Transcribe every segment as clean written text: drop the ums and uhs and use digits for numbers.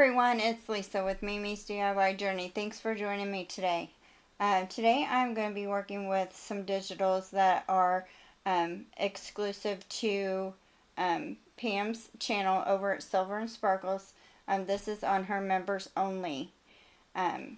everyone, it's Lisa with Mimi's DIY Journey. Thanks for joining me today. Today I'm going to be working with some digitals that are exclusive to Pam's channel over at Silver and Sparkles. This is on her members only. I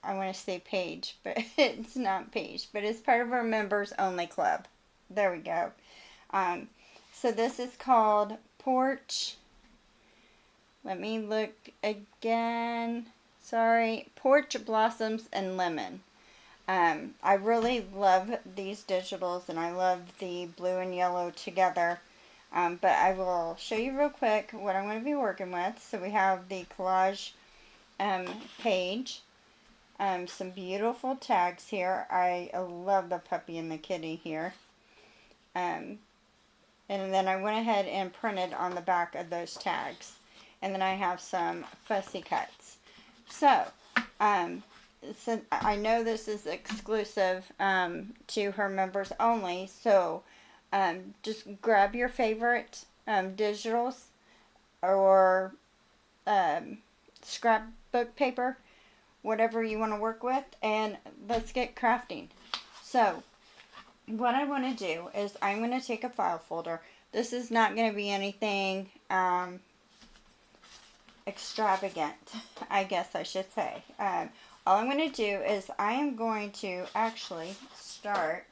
want to say page, but it's not page, but it's part of her members only club. There we go. So this is called Porch. Let me look again. Sorry. Porch Blossoms and Lemon. I really love these digitals, and I love the blue and yellow together. But I will show you real quick what I'm going to be working with. So we have the collage page. Some beautiful tags here. I love the puppy and the kitty here. And then I went ahead and printed on the back of those tags. And then I have some fussy cuts. So I know this is exclusive to her members only. So just grab your favorite digitals or scrapbook paper, whatever you want to work with, and let's get crafting. So what I want to do is I'm going to take a file folder. This is not going to be anything extravagant, I guess I should say. All I'm going to do is I am going to actually start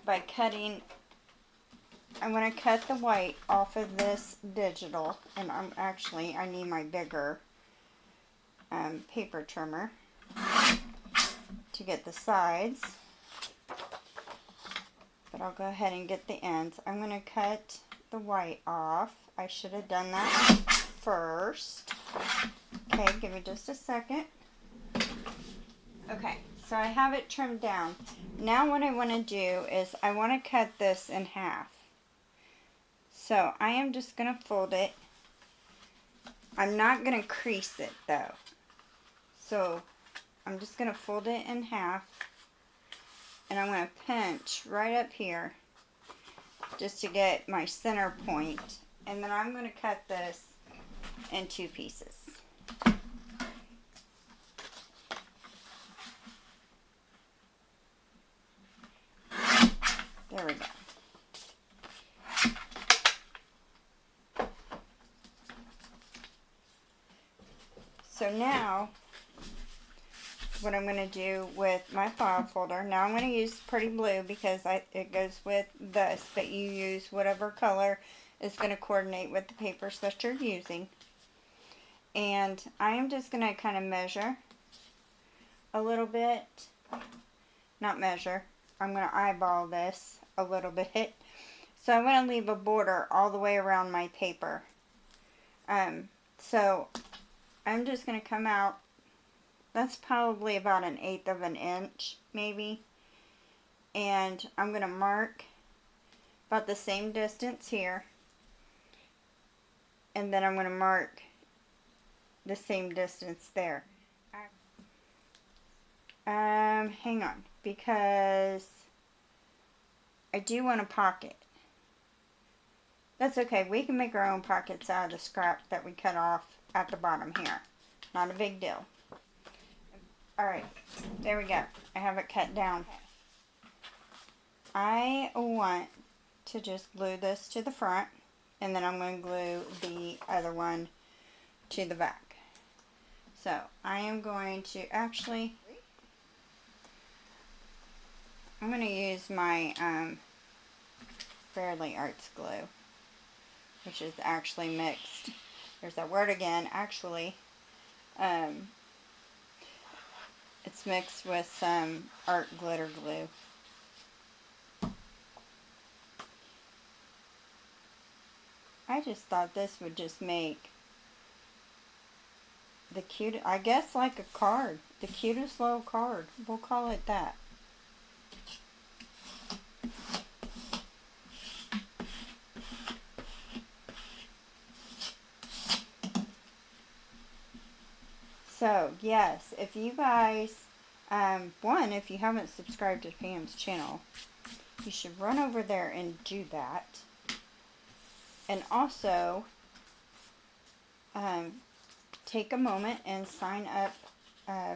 by cutting. I'm going to cut the white off of this digital, and I need my bigger paper trimmer to get the sides, but I'll go ahead and get the ends. I'm going to cut the white off. I should have done that first. Okay, give me just a second. Okay, so I have it trimmed down. Now what I want to do is I want to cut this in half. So I am just going to fold it. I'm not going to crease it though. So I'm just going to fold it in half, and I'm going to pinch right up here just to get my center point, and then I'm going to cut this in 2 pieces. There we go. So now what I'm going to do with my file folder, now I'm going to use Pretty Blue because it goes with this, but you use whatever color is going to coordinate with the papers that you're using. And I am just going to kind of measure a little bit, not measure, I'm going to eyeball this a little bit. So I'm going to leave a border all the way around my paper. So I'm just going to come out, that's probably about 1/8 of an inch, maybe. And I'm going to mark about the same distance here. And then I'm going to mark the same distance there. Hang on, because I do want a pocket. That's okay, we can make our own pockets out of the scrap that we cut off at the bottom here. Not a big deal. Alright, there we go. I have it cut down. I want to just glue this to the front, and then I'm going to glue the other one to the back. So I am going to actually, I'm going to use my Fairly Arts glue, which is actually mixed. There's that word again, actually. It's mixed with some art glitter glue. I just thought this would just make the cute, I guess like a card. The cutest little card. We'll call it that. So, yes, if you guys, if you haven't subscribed to Pam's channel, you should run over there and do that. And also, take a moment and sign up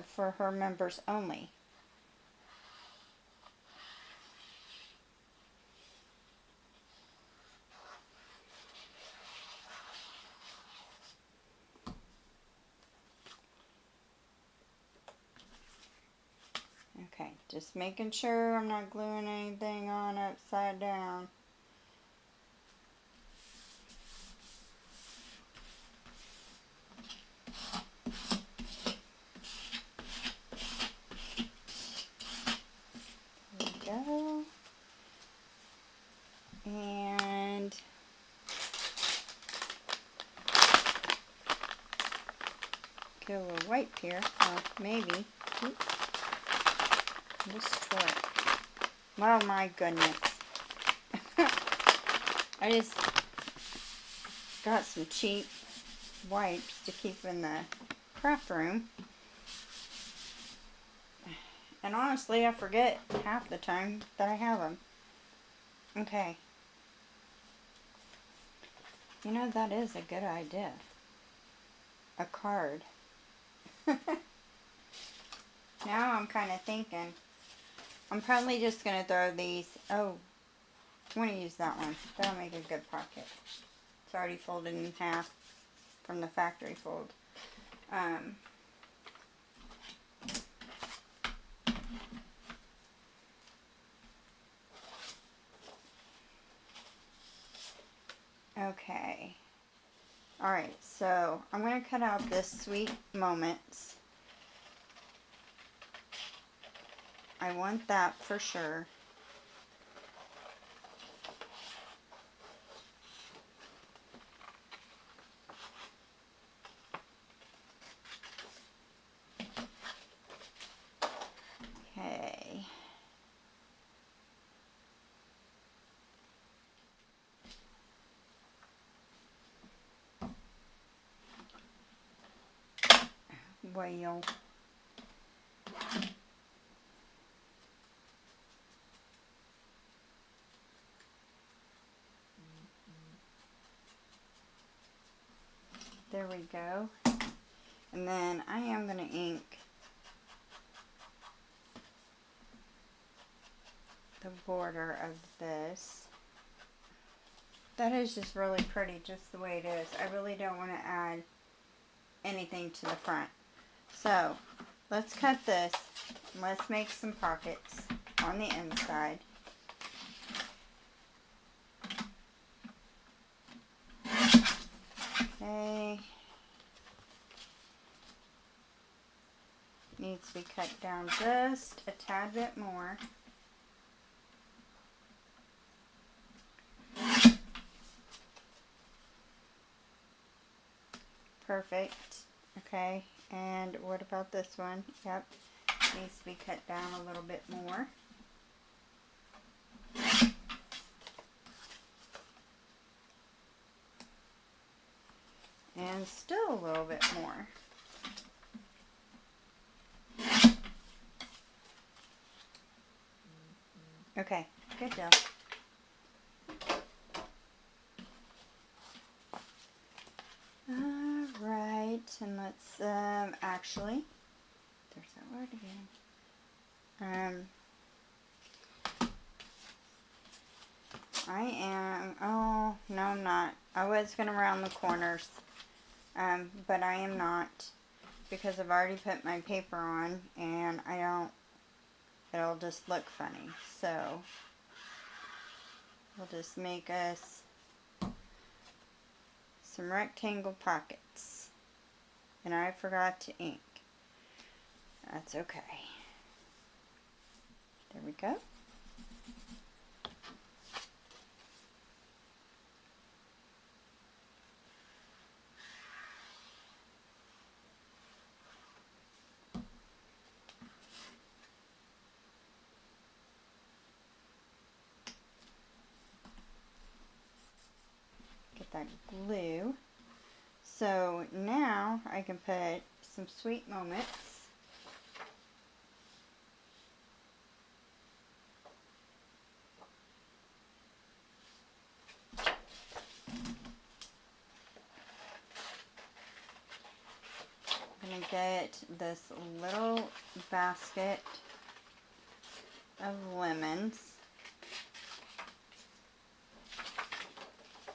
for her members only. Okay, just making sure I'm not gluing anything on upside down. There we go. And get a little wipe here, or maybe. Oops. Just tore it. Oh my goodness. I just got some cheap wipes to keep in the craft room. And honestly, I forget half the time that I have them. Okay. You know, that is a good idea. A card. Now I'm kind of thinking, I'm probably just going to throw these. Oh, I want to use that one. That'll make a good pocket. It's already folded in half from the factory fold. Okay. Alright, so I'm going to cut out this Sweet Moments. I want that for sure. Okay. Well. There we go. And then I am going to ink the border of this. That is just really pretty, just the way it is. I really don't want to add anything to the front. So, let's cut this. Let's make some pockets on the inside. Okay. Needs to be cut down just a tad bit more. Perfect. Okay, and what about this one? Yep, needs to be cut down a little bit more. And still a little bit more. Okay, good job. Alright, and let's, actually, there's that word again. Oh, no I'm not. I was going to round the corners, but I am not, because I've already put my paper on, and it'll just look funny. So, we'll just make us some rectangle pockets. And I forgot to ink. That's okay. There we go. Get that glue. So now I can put some Sweet Moments. get this little basket of lemons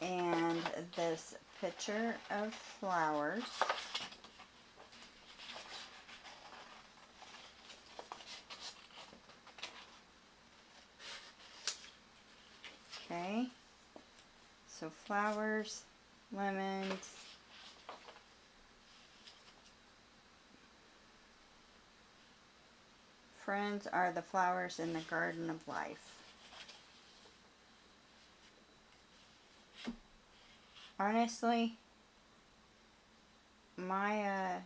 and this pitcher of flowers. Okay, so flowers, lemons, friends are the flowers in the garden of life. Honestly, my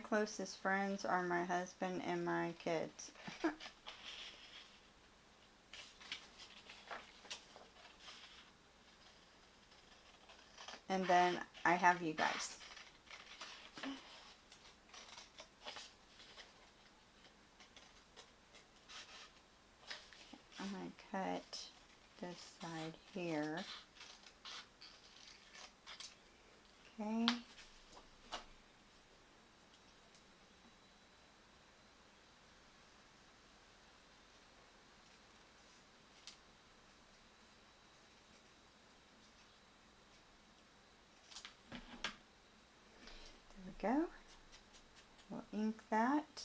closest friends are my husband and my kids. And then I have you guys. I'm going to cut this side here. Okay. There we go. We'll ink that.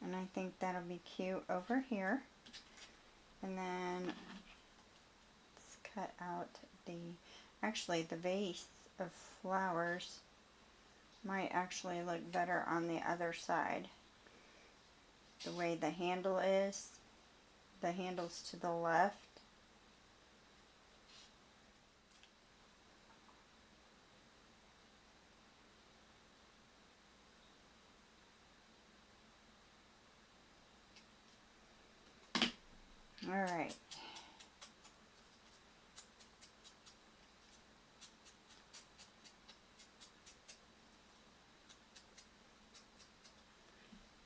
And I think that'll be cute over here. And then let's cut out actually the vase of flowers might actually look better on the other side. The way the handle is, the handle's to the left. All right.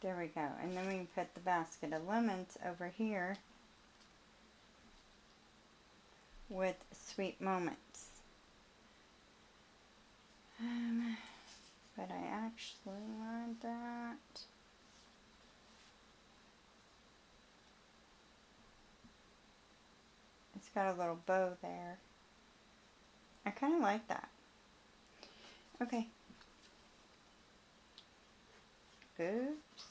There we go. And then we can put the basket of lemons over here with sweet moments. But I actually want that. It's got a little bow there. I kind of like that. Okay. Oops.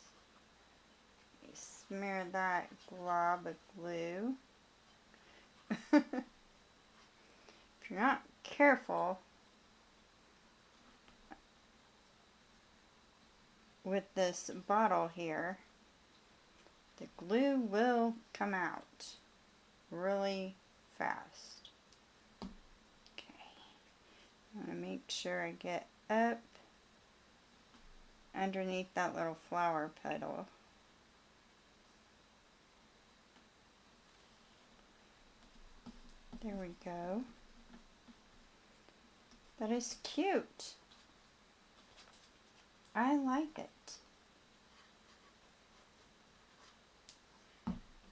Smear that glob of glue. If you're not careful with this bottle here, the glue will come out really fast. Okay. I'm going to make sure I get up underneath that little flower petal. There we go. That is cute. I like it.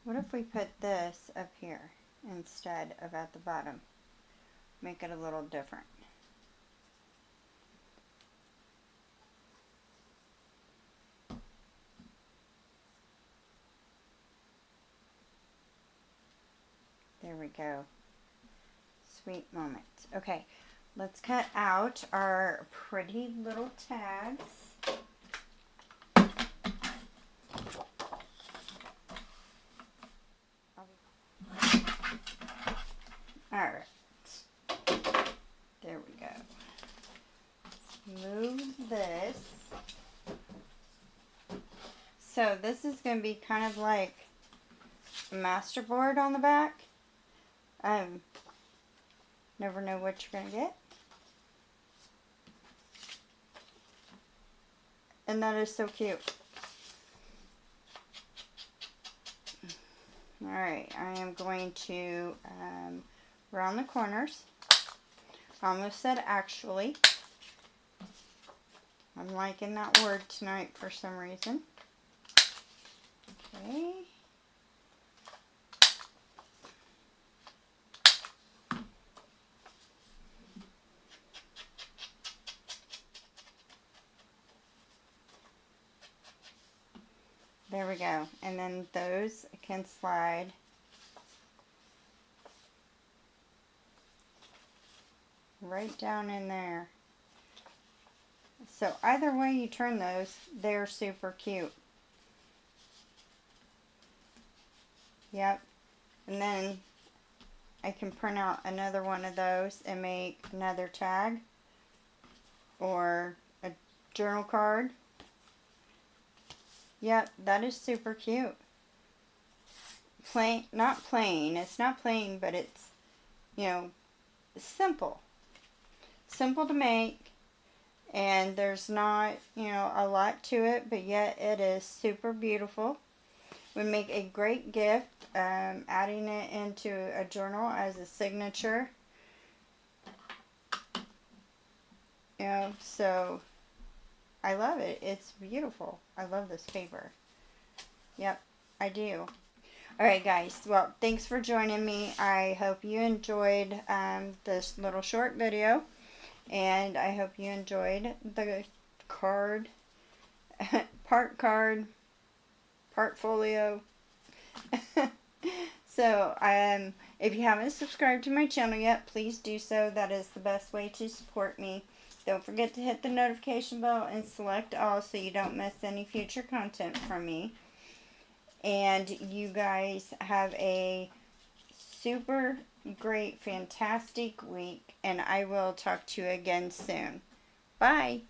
What if we put this up here instead of at the bottom? Make it a little different. There we go. Sweet moment. Okay, let's cut out our pretty little tags. Alright. There we go. Move this. So this is going to be kind of like a masterboard on the back. Never know what you're going to get. And that is so cute. Alright, I am going to round the corners. I almost said actually. I'm liking that word tonight for some reason. Okay. There we go. And then those can slide right down in there. So either way you turn those, they're super cute. Yep. And then I can print out another one of those and make another tag or a journal card. Yep, that is super cute. Plain, not plain, it's not plain, but it's, you know, simple. Simple to make, and there's not, you know, a lot to it, but yet it is super beautiful. Would make a great gift, adding it into a journal as a signature. You know, so I love it. It's beautiful. I love this paper. Yep, I do. Alright guys, well, thanks for joining me. I hope you enjoyed this little short video, and I hope you enjoyed the card, part card, portfolio. So, if you haven't subscribed to my channel yet, please do so. That is the best way to support me. Don't forget to hit the notification bell and select all so you don't miss any future content from me. And you guys have a super great, fantastic week, and I will talk to you again soon. Bye!